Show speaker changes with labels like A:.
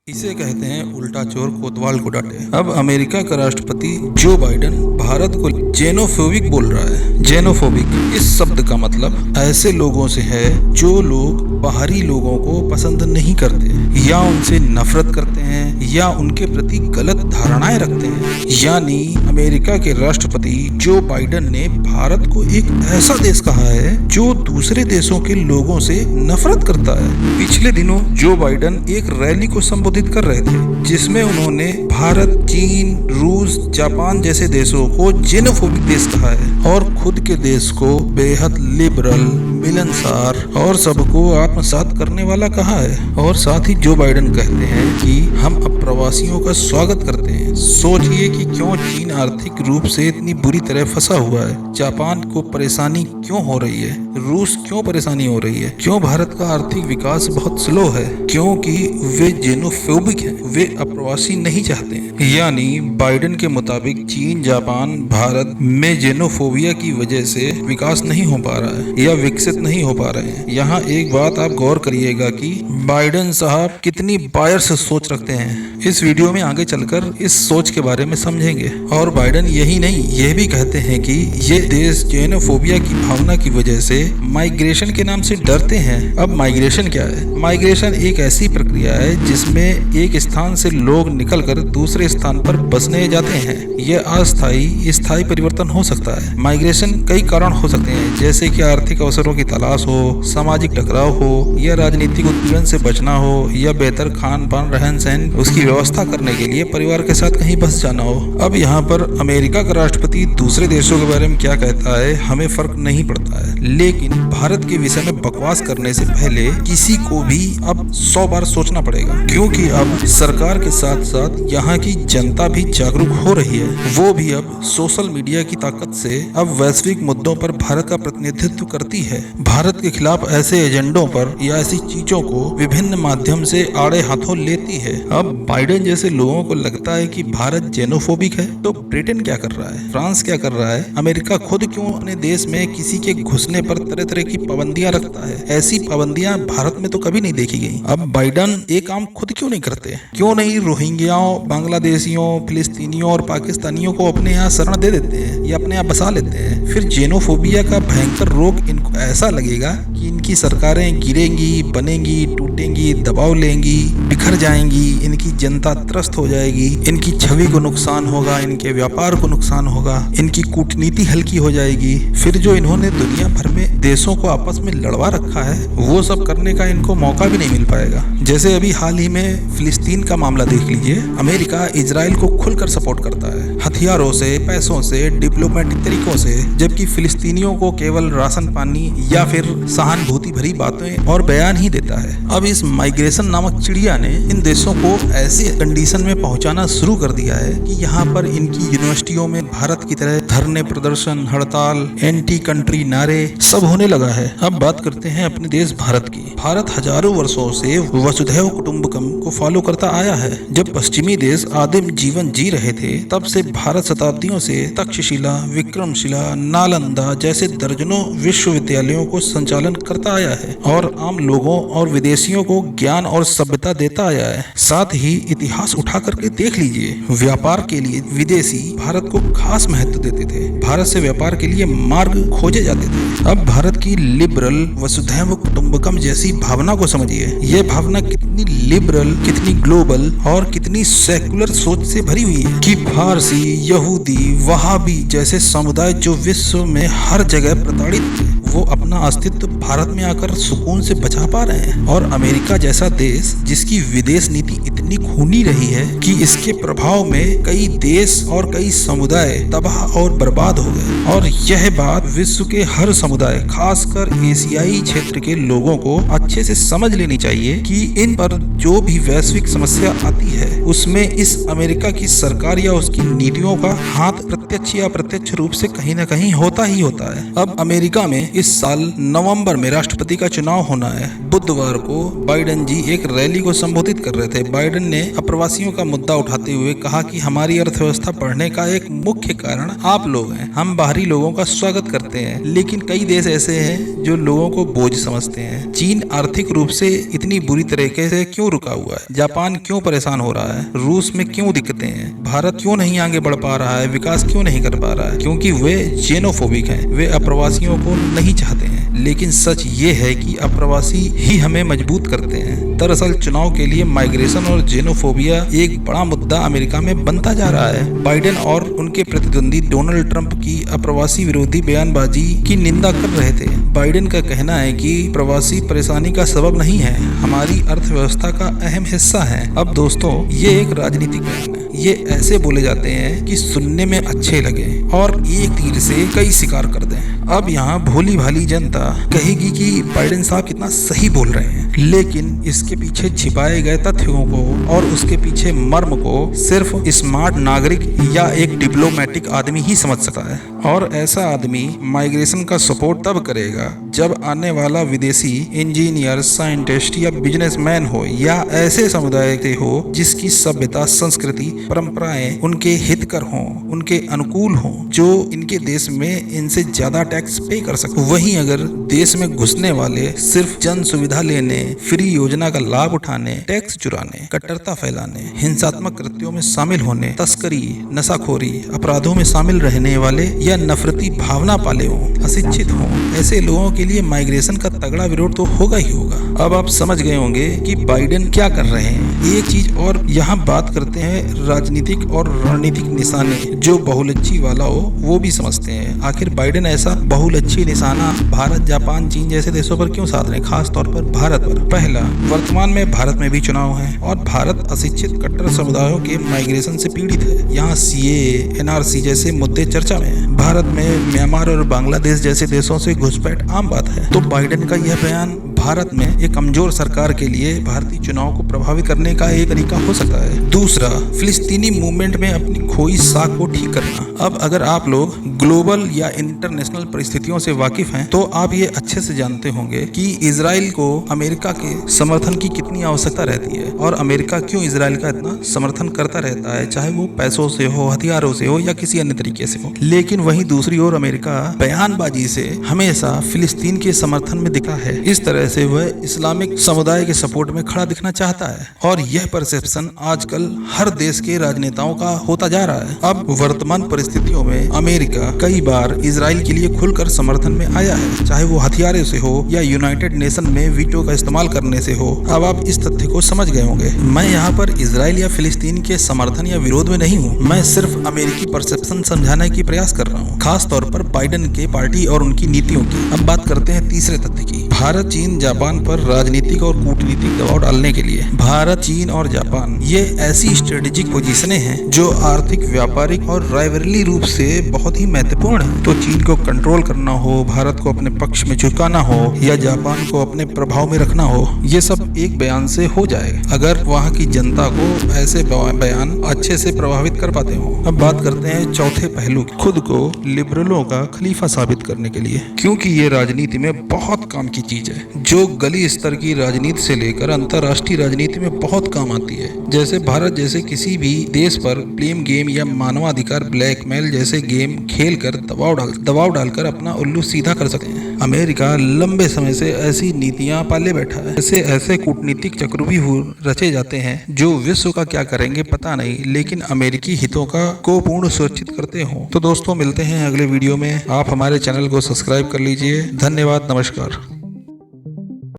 A: इसे कहते हैं उल्टा चोर कोतवाल को डांटे। अब अमेरिका का राष्ट्रपति जो बाइडेन भारत को जेनोफोबिक बोल रहा है। जेनोफोबिक इस शब्द का मतलब ऐसे लोगों से है जो लोग बाहरी लोगों को पसंद नहीं करते या उनसे नफरत करते हैं या उनके प्रति गलत धारणाएं रखते हैं। यानी अमेरिका के राष्ट्रपति जो बाइडेन ने भारत को एक ऐसा देश कहा है जो दूसरे देशों के लोगों से नफरत करता है। पिछले दिनों जो बाइडेन एक रैली को संबोधित कर रहे थे जिसमें उन्होंने भारत, चीन, रूस, जापान जैसे देशों को जेनोफोबिक देश कहा है और खुद के देश को बेहद लिबरल, मिलनसार और सबको आत्मसात करने वाला कहा है। और साथ ही जो बाइडेन कहते हैं कि हम अप्रवासियों का स्वागत करते हैं। सोचिए कि क्यों चीन आर्थिक रूप से इतनी बुरी तरह फंसा हुआ है, जापान को परेशानी क्यों हो रही है, रूस क्यों परेशानी हो रही है, क्यों भारत का आर्थिक विकास बहुत स्लो है, क्योंकि वे जेनोफोबिक हैं, वे अप्रवासी नहीं चाहते हैं। यानी बाइडेन के मुताबिक चीन, जापान, भारत में जेनोफोबिया की वजह से विकास नहीं हो पा रहा है या विकसित नहीं हो पा रहे हैं। यहाँ एक बात आप गौर करिएगा कि बाइडेन साहब कितनी बायर्स सोच रखते हैं। इस वीडियो में आगे चलकर इस सोच के बारे में समझेंगे। और बाइडेन यही नहीं, यह भी कहते हैं कि ये देश जेनोफोबिया की भावना की वजह से माइग्रेशन के नाम से डरते हैं। अब माइग्रेशन क्या है? माइग्रेशन एक ऐसी प्रक्रिया है जिसमें एक स्थान से लोग निकलकर दूसरे स्थान पर बसने जाते हैं। यह अस्थायी, स्थायी परिवर्तन हो सकता है। माइग्रेशन कई कारण हो सकते हैं, जैसे कि आर्थिक अवसरों की तलाश हो, सामाजिक टकराव हो, या राजनीतिक उत्पीड़न से बचना हो, या बेहतर खान पान, रहन सहन उसकी व्यवस्था करने के लिए परिवार के साथ कहीं बस जाना हो। अब यहाँ पर अमेरिका का राष्ट्रपति दूसरे देशों के बारे में क्या कहता है हमें फर्क नहीं पड़ता है, लेकिन भारत के विषय में बकवास करने से पहले किसी को भी अब 100 बार सोचना पड़ेगा, क्योंकि अब सरकार के साथ साथ यहाँ की जनता भी जागरूक हो रही है। वो भी अब सोशल मीडिया की ताकत से अब वैश्विक मुद्दों पर भारत का प्रतिनिधित्व करती है। भारत के खिलाफ ऐसे एजेंडों पर या ऐसी चीजों को विभिन्न माध्यम से आड़े हाथों लेती है। अब बाइडेन जैसे लोगों को लगता है कि भारत जेनोफोबिक है, तो ब्रिटेन क्या कर रहा है, फ्रांस क्या कर रहा है, अमेरिका खुद क्यों अपने देश में किसी के घुसने पर तरह तरह की पाबंदियां रखता है? ऐसी पाबंदियां भारत में तो कभी नहीं देखी गई। अब बाइडेन एक काम खुद क्यों नहीं करते? क्यों नहीं रोहिंग्याओं, बांग्लादेशियों, फिलिस्तीनियों और पाकिस्तानियों को अपने यहाँ शरण दे देते हैं या अपने यहाँ बसा लेते हैं? फिर जेनोफोबिया का भयंकर रोग इनको ऐसा लगेगा कि इनकी सरकारें गिरेंगी, बनेंगी, टूटेंगी, दबाव लेंगी, बिखर जाएंगी, इनकी जनता त्रस्त हो जाएगी, इनकी छवि को नुकसान होगा, इनके व्यापार को नुकसान होगा, इनकी कूटनीति हल्की हो जाएगी। फिर जो इन्होंने दुनिया भर में देशों को आपस में लड़वा रखा है वो सब करने का इनको मौका भी नहीं मिल पाएगा। जैसे अभी हाल ही में फिलिस्तीन का मामला देख लीजिए। अमेरिका इजराइल को खुलकर सपोर्ट करता है, हथियारों से, पैसों से, डिप्लोमेटिक तरीकों से, जबकि फिलिस्तीनियों को केवल राशन पानी या फिर सहानुभूति भरी बातें और बयान ही देता है। अब इस माइग्रेशन नामक चिड़िया ने इन देशों को ऐसे कंडीशन में पहुंचाना शुरू कर दिया है कि यहाँ पर इनकी यूनिवर्सिटियों में भारत की तरह धरने, प्रदर्शन, हड़ताल, एंटी कंट्री नारे सब होने लगा है। अब बात करते हैं अपने देश भारत की। भारत हजारों वर्षों से वसुधैव कुटुंबकम को फॉलो करता आया है। जब पश्चिमी देश आदिम जीवन जी रहे थे तब से भारत शताब्दियों से तक्षशिला, विक्रमशिला, नालंदा जैसे दर्जनों विश्वविद्यालयों को संचालन करता आया है और आम लोगों और विदेशियों को ज्ञान और सभ्यता देता आया है। साथ ही इतिहास उठा करके देख लीजिए, व्यापार के लिए विदेशी भारत को खास महत्व देते थे, भारत से व्यापार के लिए मार्ग खोजे जाते थे। अब भारत की लिबरल वसुधैव कुटुंबकम जैसी भावना को समझिए। यह भावना कितनी लिबरल, कितनी ग्लोबल और कितनी सेकुलर सोच से भरी हुई है कि फारसी, यहूदी, वहाबी जैसे समुदाय जो विश्व में हर जगह प्रताड़ित थे वो अपना अस्तित्व भारत में आकर सुकून से बचा पा रहे हैं। और अमेरिका जैसा देश जिसकी विदेश नीति इतनी खूनी रही है कि इसके प्रभाव में कई देश और कई समुदाय तबाह और बर्बाद हो गए। और यह बात विश्व के हर समुदाय, खासकर एशियाई क्षेत्र के लोगों को अच्छे से समझ लेनी चाहिए कि इन पर जो भी वैश्विक समस्या आती है उसमें इस अमेरिका की सरकार या उसकी नीतियों का हाथ प्रत्यक्ष या अप्रत्यक्ष रूप से कहीं न कहीं होता ही होता है। अब अमेरिका में इस साल नवंबर में राष्ट्रपति का चुनाव होना है। बुधवार को बाइडेन जी एक रैली को संबोधित कर रहे थे। बाइडेन ने अप्रवासियों का मुद्दा उठाते हुए कहा कि हमारी अर्थव्यवस्था बढ़ने का एक मुख्य कारण आप लोग हैं, हम बाहरी लोगों का स्वागत करते हैं, लेकिन कई देश ऐसे हैं जो लोगों को बोझ समझते हैं। चीन आर्थिक रूप से इतनी बुरी तरीके से क्यों रुका हुआ है? जापान क्यों परेशान हो रहा है? रूस में क्यों दिक्कतें हैं? भारत क्यों नहीं आगे बढ़ पा रहा है, विकास क्यों नहीं कर पा रहा है? क्योंकि वे जेनोफोबिक हैं, वे अप्रवासियों को नहीं चाहते हैं। लेकिन सच ये है कि अप्रवासी ही हमें मजबूत करते हैं। दरअसल चुनाव के लिए माइग्रेशन और जेनोफोबिया एक बड़ा मुद्दा अमेरिका में बनता जा रहा है। बाइडेन और उनके प्रतिद्वंदी डोनाल्ड ट्रंप की अप्रवासी विरोधी बयानबाजी की निंदा कर रहे थे। बाइडेन का कहना है कि प्रवासी परेशानी का सबब नहीं है, हमारी अर्थव्यवस्था का अहम हिस्सा है। अब दोस्तों, ये एक राजनीतिक बयान है। ये ऐसे बोले जाते हैं कि सुनने में अच्छे लगे और एक तीर से कई शिकार कर दें। अब यहाँ भोली भाली जनता कहेगी कि बाइडेन साहब कितना सही बोल रहे हैं, लेकिन इसके पीछे छिपाए गए तथ्यों को और उसके पीछे मर्म को सिर्फ स्मार्ट नागरिक या एक डिप्लोमेटिक आदमी ही समझ सकता है। और ऐसा आदमी माइग्रेशन का सपोर्ट तब करेगा जब आने वाला विदेशी इंजीनियर, साइंटिस्ट या बिजनेसमैन हो या ऐसे समुदाय से हो जिसकी सभ्यता, संस्कृति, परंपराएं उनके हितकर हों, उनके अनुकूल हों, जो इनके देश में इनसे ज्यादा टैक्स पे कर सके। वहीं अगर देश में घुसने वाले सिर्फ जन सुविधा लेने, फ्री योजना का लाभ उठाने, टैक्स चुराने, कट्टरता फैलाने, हिंसात्मक कृत्यों में शामिल होने, तस्करी, नशाखोरी, अपराधों में शामिल रहने वाले या नफरती भावना पाले हों, अशिक्षित हों, ऐसे लोगों के लिए माइग्रेशन का तगड़ा विरोध तो होगा ही होगा। अब आप समझ गए होंगे कि बाइडेन क्या कर रहे हैं। एक चीज और यहाँ बात करते हैं, राजनीतिक और रणनीतिक निशाने जो बहुलच्छी वाला हो वो भी समझते हैं। आखिर बाइडेन ऐसा बहुलच्छी निशाना भारत, जापान, चीन जैसे देशों पर क्यों साध रहे हैं, खास तौर पर भारत पर? पहला, वर्तमान में भारत में भी चुनाव है और भारत अशिक्षित कट्टर समुदायों के माइग्रेशन से पीड़ित है। यहाँ सीए, एनआरसी जैसे मुद्दे चर्चा में है। भारत में म्यांमार और बांग्लादेश जैसे देशों से घुसपैठ आम बात है। तो बाइडेन का यह बयान भारत में एक कमजोर सरकार के लिए भारतीय चुनाव को प्रभावित करने का एक तरीका हो सकता है। दूसरा, फिलिस्तीनी मूवमेंट में अपनी खोई साख को ठीक करना। अब अगर आप लोग ग्लोबल या इंटरनेशनल परिस्थितियों से वाकिफ हैं तो आप ये अच्छे से जानते होंगे कि इजराइल को अमेरिका के समर्थन की कितनी आवश्यकता रहती है और अमेरिका क्यों इजराइल का इतना समर्थन करता रहता है, चाहे वो पैसों से हो, हथियारों से हो या किसी अन्य तरीके से हो। लेकिन वहीं दूसरी ओर अमेरिका बयानबाजी से हमेशा फिलिस्तीन के समर्थन में दिखा है। इस तरह से वह इस्लामिक समुदाय के सपोर्ट में खड़ा दिखना चाहता है और यह परसेप्शन आजकल हर देश के राजनेताओं का होता जा रहा है। अब वर्तमान परिस्थितियों में अमेरिका कई बार इजराइल के लिए खुलकर समर्थन में आया है, चाहे वो हथियारों से हो या यूनाइटेड नेशन में वीटो का इस्तेमाल करने से हो। अब आप इस तथ्य को समझ गए होंगे। मैं यहाँ पर इजराइल या फिलिस्तीन के समर्थन या विरोध में नहीं हूँ, मैं सिर्फ अमेरिकी परसेप्शन समझाने की प्रयास कर रहा हूँ, खास तौर पर बाइडेन के पार्टी और उनकी नीतियों की। अब बात करते हैं तीसरे तथ्य की। भारत, चीन, जापान पर राजनीतिक और कूटनीतिक दबाव डालने के लिए। भारत, चीन और जापान ये ऐसी स्ट्रेटेजिक पोजीशनें हैं जो आर्थिक, व्यापारिक और राइवलरी रूप से बहुत ही महत्वपूर्ण है। तो चीन को कंट्रोल करना हो, भारत को अपने पक्ष में झुकाना हो या जापान को अपने प्रभाव में रखना हो, ये सब एक बयान से हो जाएगा अगर वहाँ की जनता को ऐसे बयान अच्छे से प्रभावित कर पाते हो। अब बात करते हैं चौथे पहलू, खुद को लिबरलों का खलीफा साबित करने के लिए, क्योंकि ये राजनीति में बहुत काम की चीज है जो गली स्तर की राजनीति से लेकर अंतर्राष्ट्रीय राजनीति में बहुत काम आती है। जैसे भारत जैसे किसी भी देश पर ब्लेम गेम या मानवाधिकार ब्लैकमेल जैसे गेम खेलकर दबाव डालकर अपना उल्लू सीधा कर सकते हैं। अमेरिका लंबे समय से ऐसी नीतियां पाले बैठा है। ऐसे कूटनीतिक चक्रव्यूह रचे जाते हैं जो विश्व का क्या करेंगे पता नहीं, लेकिन अमेरिकी हितों को पूर्ण सुरक्षित करते हो। तो दोस्तों, मिलते हैं अगले वीडियो में। आप हमारे चैनल को सब्सक्राइब कर लीजिए। धन्यवाद, नमस्कार।